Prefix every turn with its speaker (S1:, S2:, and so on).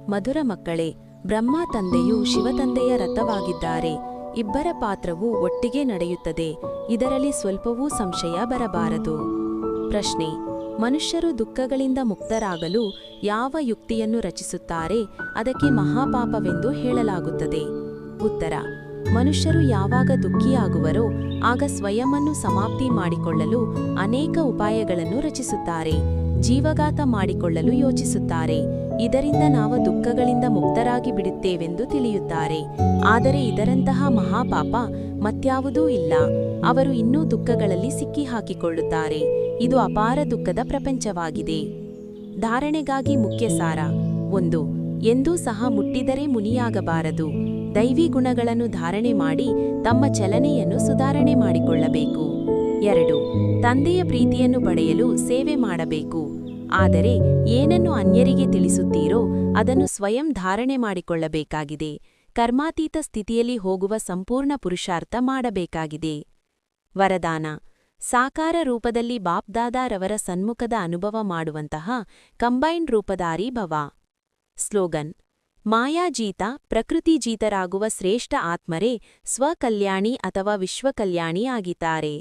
S1: ಮಧುರ ಮಕ್ಕಳೇ, ಬ್ರಹ್ಮ ತಂದೆಯು ಶಿವತಂದೆಯ ರಥವಾಗಿದ್ದಾರೆ. ಇಬ್ಬರ ಪಾತ್ರವೂ ಒಟ್ಟಿಗೆ ನಡೆಯುತ್ತದೆ. ಇದರಲ್ಲಿ ಸ್ವಲ್ಪವೂ ಸಂಶಯ ಬರಬಾರದು. ಪ್ರಶ್ನೆ: ಮನುಷ್ಯರು ದುಃಖಗಳಿಂದ ಮುಕ್ತರಾಗಲು ಯಾವ ಯುಕ್ತಿಯನ್ನು ರಚಿಸುತ್ತಾರೆ? ಅದಕ್ಕೆ ಮಹಾಪಾಪವೆಂದು ಹೇಳಲಾಗುತ್ತದೆ. ಉತ್ತರ: ಮನುಷ್ಯರು ಯಾವಾಗ ದುಃಖಿಯಾಗುವರೋ ಆಗ ಸ್ವಯಂವನ್ನು ಸಮಾಪ್ತಿ ಮಾಡಿಕೊಳ್ಳಲು ಅನೇಕ ಉಪಾಯಗಳನ್ನು ರಚಿಸುತ್ತಾರೆ. ಜೀವಘಾತ ಮಾಡಿಕೊಳ್ಳಲು ಯೋಚಿಸುತ್ತಾರೆ. ಇದರಿಂದ ನಾವು ದುಃಖಗಳಿಂದ ಮುಕ್ತರಾಗಿ ಬಿಡುತ್ತೇವೆಂದು ತಿಳಿಯುತ್ತಾರೆ. ಆದರೆ ಇದರಂತಹ ಮಹಾಪಾಪ ಮತ್ಯಾವುದೂ ಇಲ್ಲ. ಅವರು ಇನ್ನೂ ದುಃಖಗಳಲ್ಲಿ ಸಿಕ್ಕಿಹಾಕಿಕೊಳ್ಳುತ್ತಾರೆ. ಇದು ಅಪಾರ ದುಃಖದ ಪ್ರಪಂಚವಾಗಿದೆ. ಧಾರಣೆಗಾಗಿ ಮುಖ್ಯ ಸಾರ: 1. ಎಂದೂ ಸಹ ಮುಟ್ಟಿದರೆ ಮುನಿಯಾಗಬಾರದು. ದೈವಿ ಗುಣಗಳನ್ನು ಧಾರಣೆ ಮಾಡಿ ತಮ್ಮ ಚಲನೆಯನ್ನು ಸುಧಾರಣೆ ಮಾಡಿಕೊಳ್ಳಬೇಕು. 2. ತಂದೆಯ ಪ್ರೀತಿಯನ್ನು ಪಡೆಯಲು ಸೇವೆ ಮಾಡಬೇಕು. ಆದರೆ ಏನನ್ನು ಅನ್ಯರಿಗೆ ತಿಳಿಸುತ್ತೀರೋ ಅದನ್ನು ಸ್ವಯಂ ಧಾರಣೆ ಮಾಡಿಕೊಳ್ಳಬೇಕಾಗಿದೆ. ಕರ್ಮಾತೀತ ಸ್ಥಿತಿಯಲ್ಲಿ ಹೋಗುವ ಸಂಪೂರ್ಣ ಪುರುಷಾರ್ಥ ಮಾಡಬೇಕಾಗಿದೆ. ವರದಾನ: ಸಾಕಾರ ರೂಪದಲ್ಲಿ ಬಾಪ್ದಾದಾರವರ ಸನ್ಮುಖದ ಅನುಭವ ಮಾಡುವಂತಹ ಕಂಬೈನ್ಡ್ ರೂಪಧಾರಿ ಭವ. ಸ್ಲೋಗನ್: ಮಾಯಾಜೀತ ಪ್ರಕೃತಿಜೀತರಾಗುವ ಶ್ರೇಷ್ಠ ಆತ್ಮರೇ ಸ್ವಕಲ್ಯಾಣಿ ಅಥವಾ ವಿಶ್ವಕಲ್ಯಾಣಿ ಆಗಿದ್ದಾರೆ.